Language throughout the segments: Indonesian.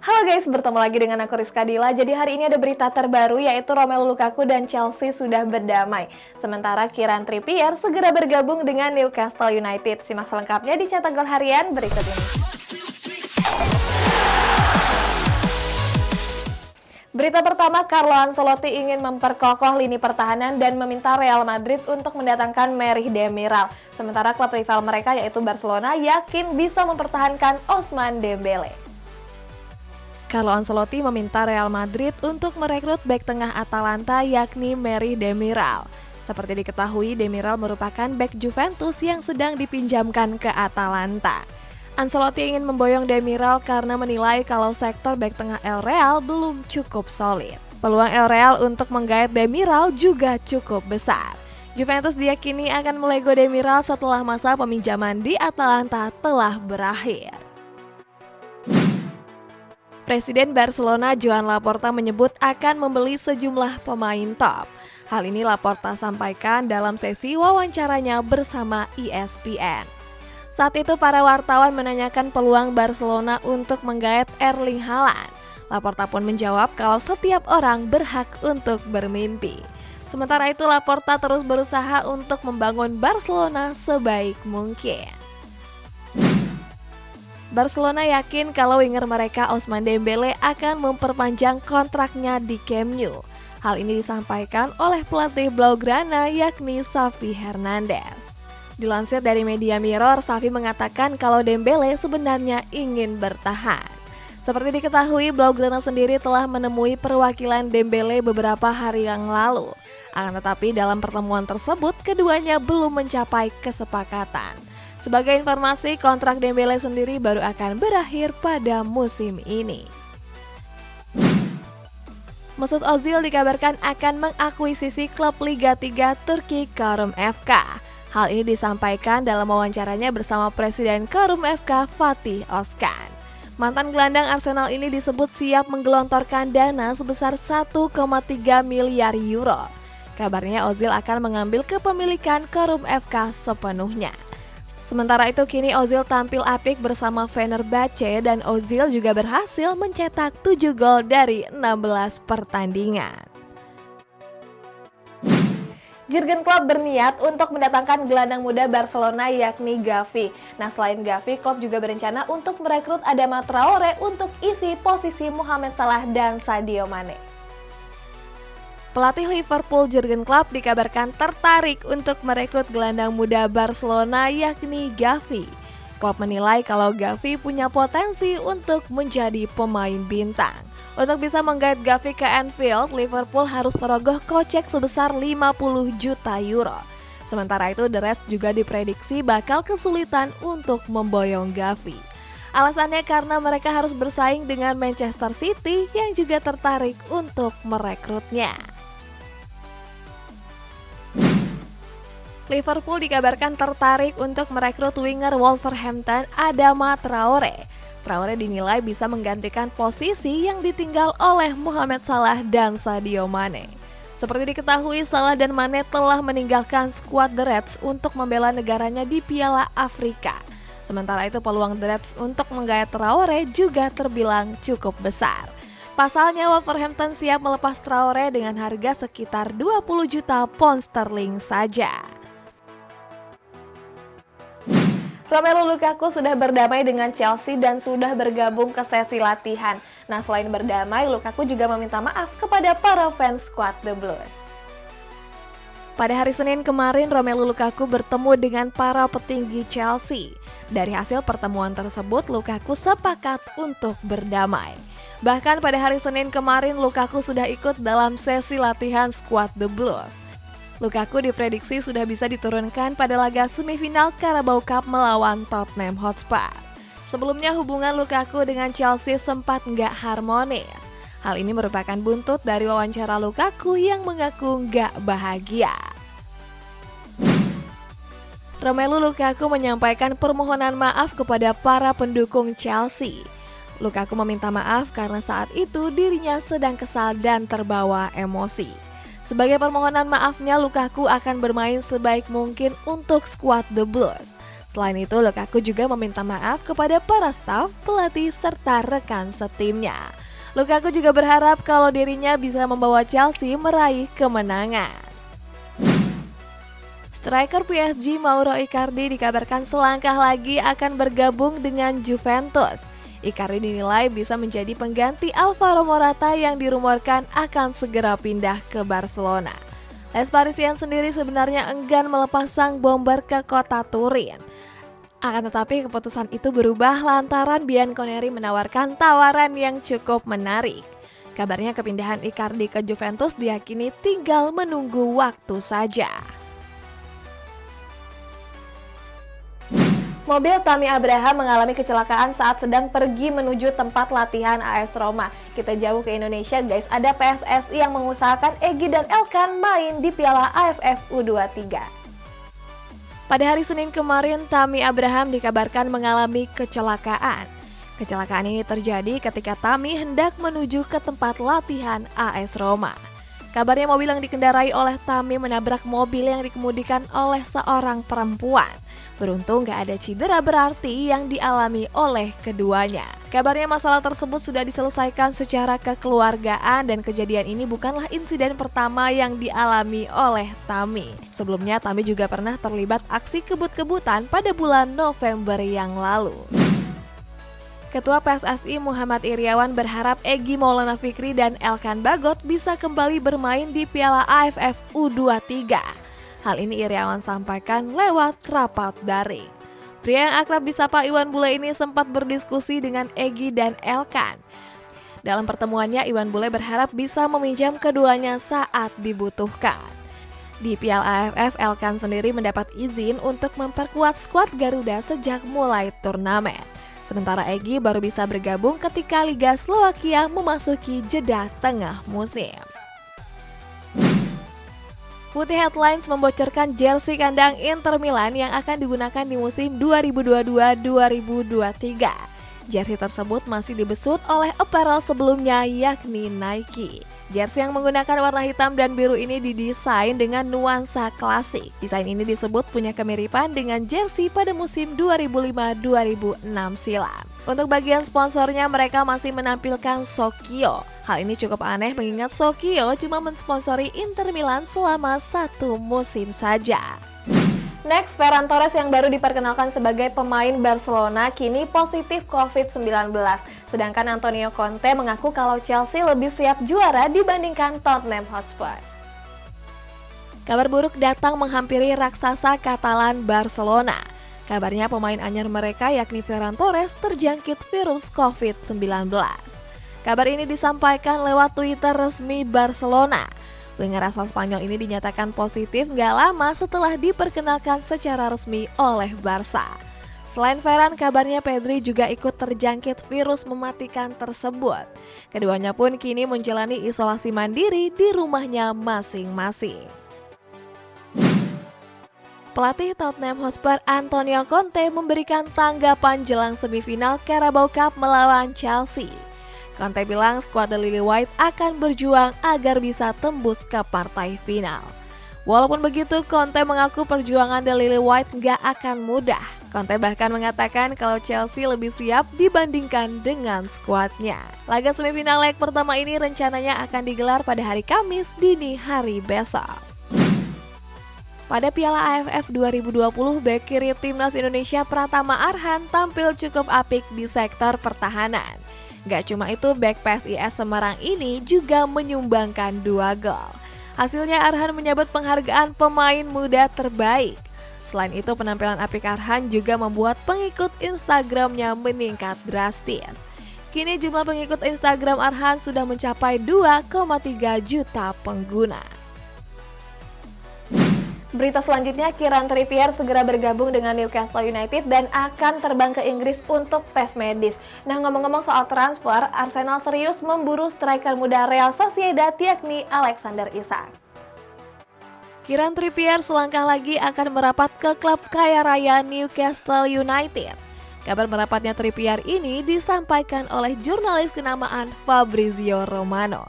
Halo guys, bertemu lagi dengan aku Rizka Dila. Jadi hari ini ada berita terbaru yaitu Romelu Lukaku dan Chelsea sudah berdamai. Sementara Kieran Trippier segera bergabung dengan Newcastle United. Simak selengkapnya di Cetak Gol Harian berikut ini. Berita pertama, Carlo Ancelotti ingin memperkokoh lini pertahanan dan meminta Real Madrid untuk mendatangkan Merih Demiral. Sementara klub rival mereka yaitu Barcelona yakin bisa mempertahankan Ousmane Dembele. Carlo Ancelotti meminta Real Madrid untuk merekrut bek tengah Atalanta yakni Merih Demiral. Seperti diketahui, Demiral merupakan bek Juventus yang sedang dipinjamkan ke Atalanta. Ancelotti ingin memboyong Demiral karena menilai kalau sektor bek tengah El Real belum cukup solid. Peluang El Real untuk menggait Demiral juga cukup besar. Juventus diyakini akan melego Demiral setelah masa peminjaman di Atalanta telah berakhir. Presiden Barcelona Joan Laporta menyebut akan membeli sejumlah pemain top. Hal ini Laporta sampaikan dalam sesi wawancaranya bersama ESPN. Saat itu para wartawan menanyakan peluang Barcelona untuk menggait Erling Haaland. Laporta pun menjawab kalau setiap orang berhak untuk bermimpi. Sementara itu Laporta terus berusaha untuk membangun Barcelona sebaik mungkin. Barcelona yakin kalau winger mereka Ousmane Dembele akan memperpanjang kontraknya di Camp Nou. Hal ini disampaikan oleh pelatih Blaugrana yakni Xavi Hernandez. Dilansir dari media Mirror, Xavi mengatakan kalau Dembele sebenarnya ingin bertahan. Seperti diketahui, Blaugrana sendiri telah menemui perwakilan Dembele beberapa hari yang lalu. Akan tetapi dalam pertemuan tersebut, keduanya belum mencapai kesepakatan. Sebagai informasi, kontrak Dembele sendiri baru akan berakhir pada musim ini. Mesut Ozil dikabarkan akan mengakuisisi klub Liga 3 Turki Çorum FK. Hal ini disampaikan dalam wawancaranya bersama Presiden Çorum FK Fatih Özkan. Mantan gelandang Arsenal ini disebut siap menggelontorkan dana sebesar 1,3 miliar euro. Kabarnya Ozil akan mengambil kepemilikan Çorum FK sepenuhnya. Sementara itu kini Ozil tampil apik bersama Fenerbahce dan Ozil juga berhasil mencetak 7 gol dari 16 pertandingan. Jurgen Klopp berniat untuk mendatangkan gelandang muda Barcelona yakni Gavi. Nah, selain Gavi, Klopp juga berencana untuk merekrut Adama Traore untuk isi posisi Mohamed Salah dan Sadio Mane. Pelatih Liverpool Jurgen Klopp dikabarkan tertarik untuk merekrut gelandang muda Barcelona yakni Gavi. Klopp menilai kalau Gavi punya potensi untuk menjadi pemain bintang. Untuk bisa menggait Gavi ke Anfield, Liverpool harus merogoh kocek sebesar 50 juta euro. Sementara itu, The Reds juga diprediksi bakal kesulitan untuk memboyong Gavi. Alasannya karena mereka harus bersaing dengan Manchester City yang juga tertarik untuk merekrutnya. Liverpool dikabarkan tertarik untuk merekrut winger Wolverhampton Adama Traore. Traore dinilai bisa menggantikan posisi yang ditinggal oleh Mohamed Salah dan Sadio Mane. Seperti diketahui, Salah dan Mane telah meninggalkan skuad The Reds untuk membela negaranya di Piala Afrika. Sementara itu peluang The Reds untuk menggait Traore juga terbilang cukup besar. Pasalnya Wolverhampton siap melepas Traore dengan harga sekitar 20 juta pound sterling saja. Romelu Lukaku sudah berdamai dengan Chelsea dan sudah bergabung ke sesi latihan. Nah, selain berdamai, Lukaku juga meminta maaf kepada para fans skuad The Blues. Pada hari Senin kemarin, Romelu Lukaku bertemu dengan para petinggi Chelsea. Dari hasil pertemuan tersebut, Lukaku sepakat untuk berdamai. Bahkan pada hari Senin kemarin, Lukaku sudah ikut dalam sesi latihan skuad The Blues. Lukaku diprediksi sudah bisa diturunkan pada laga semifinal Carabao Cup melawan Tottenham Hotspur. Sebelumnya hubungan Lukaku dengan Chelsea sempat nggak harmonis. Hal ini merupakan buntut dari wawancara Lukaku yang mengaku nggak bahagia. Romelu Lukaku menyampaikan permohonan maaf kepada para pendukung Chelsea. Lukaku meminta maaf karena saat itu dirinya sedang kesal dan terbawa emosi. Sebagai permohonan maafnya, Lukaku akan bermain sebaik mungkin untuk skuad The Blues. Selain itu, Lukaku juga meminta maaf kepada para staf, pelatih, serta rekan setimnya. Lukaku juga berharap kalau dirinya bisa membawa Chelsea meraih kemenangan. Striker PSG Mauro Icardi dikabarkan selangkah lagi akan bergabung dengan Juventus. Icardi dinilai bisa menjadi pengganti Alvaro Morata yang dirumorkan akan segera pindah ke Barcelona. Les Parisiens sendiri sebenarnya enggan melepas sang bomber ke kota Turin. Akan tetapi keputusan itu berubah lantaran Bianconeri menawarkan tawaran yang cukup menarik. Kabarnya kepindahan Icardi ke Juventus diyakini tinggal menunggu waktu saja. Mobil Tammy Abraham mengalami kecelakaan saat sedang pergi menuju tempat latihan AS Roma. Kita jauh ke Indonesia guys, ada PSSI yang mengusahakan Egy dan Elkan main di Piala AFF U23. Pada hari Senin kemarin, Tammy Abraham dikabarkan mengalami kecelakaan. Kecelakaan ini terjadi ketika Tammy hendak menuju ke tempat latihan AS Roma. Kabarnya mobil yang dikendarai oleh Tammy menabrak mobil yang dikemudikan oleh seorang perempuan. Beruntung gak ada cedera berarti yang dialami oleh keduanya. Kabarnya masalah tersebut sudah diselesaikan secara kekeluargaan dan kejadian ini bukanlah insiden pertama yang dialami oleh Tammy. Sebelumnya Tammy juga pernah terlibat aksi kebut-kebutan pada bulan November yang lalu. Ketua PSSI Muhammad Iryawan berharap Egy Maulana Fikri dan Elkan Bagot bisa kembali bermain di Piala AFF U23. Hal ini Iryawan sampaikan lewat rapat daring. Pria yang akrab disapa Iwan Bule ini sempat berdiskusi dengan Egy dan Elkan. Dalam pertemuannya, Iwan Bule berharap bisa meminjam keduanya saat dibutuhkan. Di Piala AFF, Elkan sendiri mendapat izin untuk memperkuat skuad Garuda sejak mulai turnamen. Sementara Egy baru bisa bergabung ketika Liga Slovakia memasuki jeda tengah musim. Putih Headlines membocorkan jersey kandang Inter Milan yang akan digunakan di musim 2022-2023. Jersey tersebut masih dibesut oleh apparel sebelumnya yakni Nike. Jersey yang menggunakan warna hitam dan biru ini didesain dengan nuansa klasik. Desain ini disebut punya kemiripan dengan jersey pada musim 2005-2006 silam. Untuk bagian sponsornya mereka masih menampilkan Sokyo. Hal ini cukup aneh mengingat Sokyo cuma mensponsori Inter Milan selama 1 musim saja. Next, Ferran Torres yang baru diperkenalkan sebagai pemain Barcelona kini positif COVID-19. Sedangkan Antonio Conte mengaku kalau Chelsea lebih siap juara dibandingkan Tottenham Hotspur. Kabar buruk datang menghampiri raksasa Katalan Barcelona. Kabarnya pemain anyar mereka yakni Ferran Torres terjangkit virus COVID-19. Kabar ini disampaikan lewat Twitter resmi Barcelona. Winger asal Spanyol ini dinyatakan positif gak lama setelah diperkenalkan secara resmi oleh Barca. Selain Ferran, kabarnya Pedri juga ikut terjangkit virus mematikan tersebut. Keduanya pun kini menjalani isolasi mandiri di rumahnya masing-masing. Pelatih Tottenham Hotspur Antonio Conte memberikan tanggapan jelang semifinal Carabao Cup melawan Chelsea. Conte bilang skuad The Lily White akan berjuang agar bisa tembus ke partai final. Walaupun begitu, Conte mengaku perjuangan The Lily White gak akan mudah. Conte bahkan mengatakan kalau Chelsea lebih siap dibandingkan dengan skuadnya. Laga semifinal leg pertama ini rencananya akan digelar pada hari Kamis dini hari besok. Pada Piala AFF 2020, bek kiri timnas Indonesia Pratama Arhan tampil cukup apik di sektor pertahanan. Gak cuma itu, bek PSIS Semarang ini juga menyumbangkan 2 gol. Hasilnya Arhan menyabet penghargaan pemain muda terbaik. Selain itu, penampilan apik Arhan juga membuat pengikut Instagramnya meningkat drastis. Kini jumlah pengikut Instagram Arhan sudah mencapai 2,3 juta pengguna. Berita selanjutnya, Kieran Trippier segera bergabung dengan Newcastle United dan akan terbang ke Inggris untuk tes medis. Nah, ngomong-ngomong soal transfer, Arsenal serius memburu striker muda Real Sociedad yakni Alexander Isak. Kieran Trippier selangkah lagi akan merapat ke klub kaya raya Newcastle United. Kabar merapatnya Trippier ini disampaikan oleh jurnalis kenamaan Fabrizio Romano.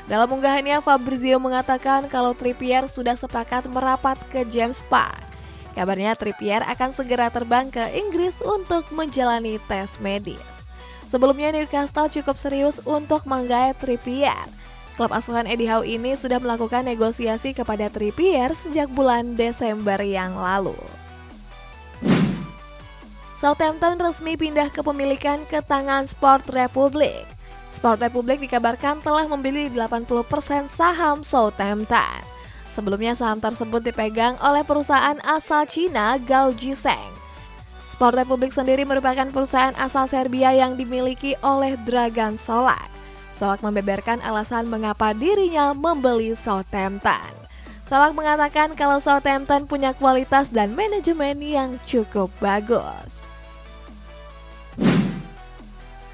Dalam unggahannya, Fabrizio mengatakan kalau Trippier sudah sepakat merapat ke James Park. Kabarnya Trippier akan segera terbang ke Inggris untuk menjalani tes medis. Sebelumnya Newcastle cukup serius untuk menggait Trippier. Klub asuhan Eddie Howe ini sudah melakukan negosiasi kepada Trippier sejak bulan Desember yang lalu. Southampton resmi pindah kepemilikan ke tangan Sport Republic. Sport Republic dikabarkan telah membeli 80% saham Southampton. Sebelumnya saham tersebut dipegang oleh perusahaan asal Cina Gao Jiseng. Sport Republic sendiri merupakan perusahaan asal Serbia yang dimiliki oleh Dragan Solak. Solak membeberkan alasan mengapa dirinya membeli Southampton. Solak mengatakan kalau Southampton punya kualitas dan manajemen yang cukup bagus.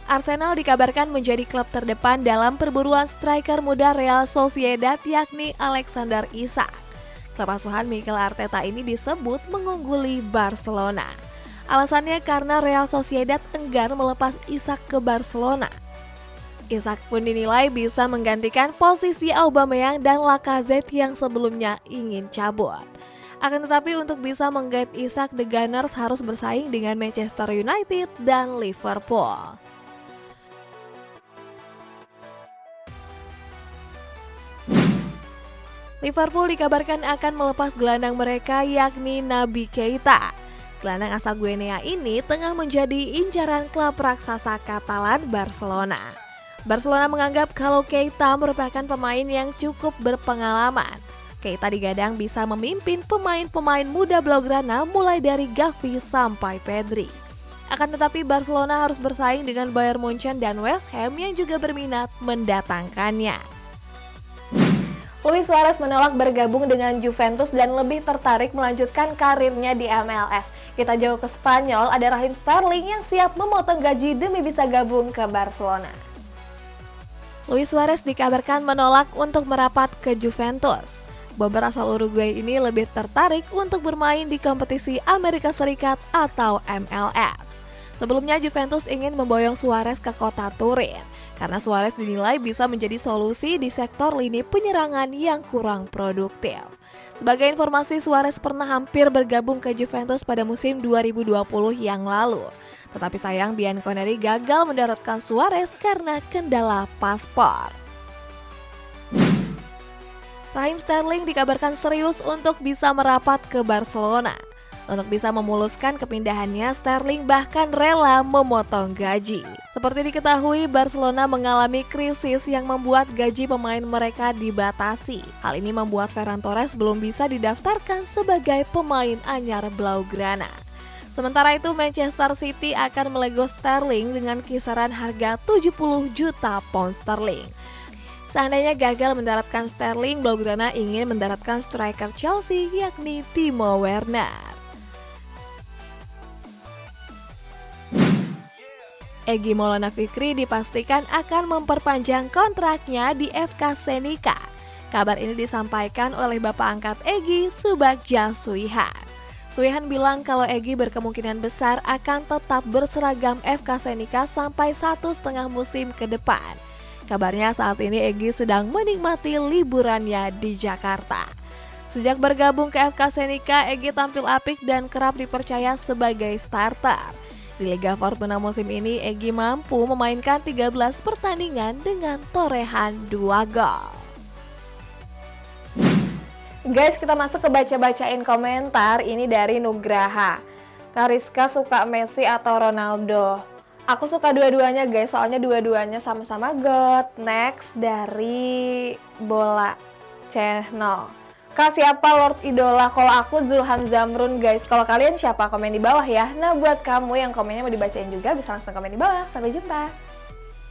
Arsenal dikabarkan menjadi klub terdepan dalam perburuan striker muda Real Sociedad yakni Alexander Isak. Klub asuhan Mikel Arteta ini disebut mengungguli Barcelona. Alasannya karena Real Sociedad enggan melepas Isak ke Barcelona. Isak pun dinilai bisa menggantikan posisi Aubameyang dan Lacazette yang sebelumnya ingin cabut. Akan tetapi untuk bisa menggait Isak, The Gunners harus bersaing dengan Manchester United dan Liverpool. Liverpool dikabarkan akan melepas gelandang mereka yakni Naby Keita. Gelandang asal Guinea ini tengah menjadi incaran klub raksasa Katalan Barcelona. Barcelona menganggap kalau Keita merupakan pemain yang cukup berpengalaman. Keita digadang bisa memimpin pemain-pemain muda Blaugrana mulai dari Gavi sampai Pedri. Akan tetapi Barcelona harus bersaing dengan Bayern Munchen dan West Ham yang juga berminat mendatangkannya. Luis Suarez menolak bergabung dengan Juventus dan lebih tertarik melanjutkan karirnya di MLS. Kita jauh ke Spanyol, ada Raheem Sterling yang siap memotong gaji demi bisa gabung ke Barcelona. Luis Suarez dikabarkan menolak untuk merapat ke Juventus. Bomber asal Uruguay ini lebih tertarik untuk bermain di kompetisi Amerika Serikat atau MLS. Sebelumnya Juventus ingin memboyong Suarez ke kota Turin, karena Suarez dinilai bisa menjadi solusi di sektor lini penyerangan yang kurang produktif. Sebagai informasi, Suarez pernah hampir bergabung ke Juventus pada musim 2020 yang lalu. Tetapi sayang Bianconeri gagal mendaratkan Suarez karena kendala paspor. Raheem Sterling dikabarkan serius untuk bisa merapat ke Barcelona. Untuk bisa memuluskan kepindahannya, Sterling bahkan rela memotong gaji. Seperti diketahui, Barcelona mengalami krisis yang membuat gaji pemain mereka dibatasi. Hal ini membuat Ferran Torres belum bisa didaftarkan sebagai pemain anyar Blaugrana. Sementara itu, Manchester City akan melego Sterling dengan kisaran harga 70 juta pound sterling. Seandainya gagal mendaratkan Sterling, Blaugrana ingin mendaratkan striker Chelsea yakni Timo Werner. Egy Maulana Fikri dipastikan akan memperpanjang kontraknya di FK Senika. Kabar ini disampaikan oleh bapak angkat Egy, Subagja Suihan. Suihan bilang kalau Egy berkemungkinan besar akan tetap berseragam FK Senika sampai 1,5 musim ke depan. Kabarnya saat ini Egy sedang menikmati liburannya di Jakarta. Sejak bergabung ke FK Senika, Egy tampil apik dan kerap dipercaya sebagai starter. Di Liga Fortuna musim ini, Egy mampu memainkan 13 pertandingan dengan torehan 2 gol. Guys, kita masuk ke baca-bacain komentar. Ini dari Nugraha. Kariska suka Messi atau Ronaldo? Aku suka dua-duanya guys, soalnya dua-duanya sama-sama God. Next dari Bola Channel. Kak, siapa Lord Idola? Kalau aku Zulham Zamrun guys. Kalau kalian siapa? Komen di bawah ya. Nah buat kamu yang komennya mau dibacain juga bisa langsung komen di bawah. Sampai jumpa.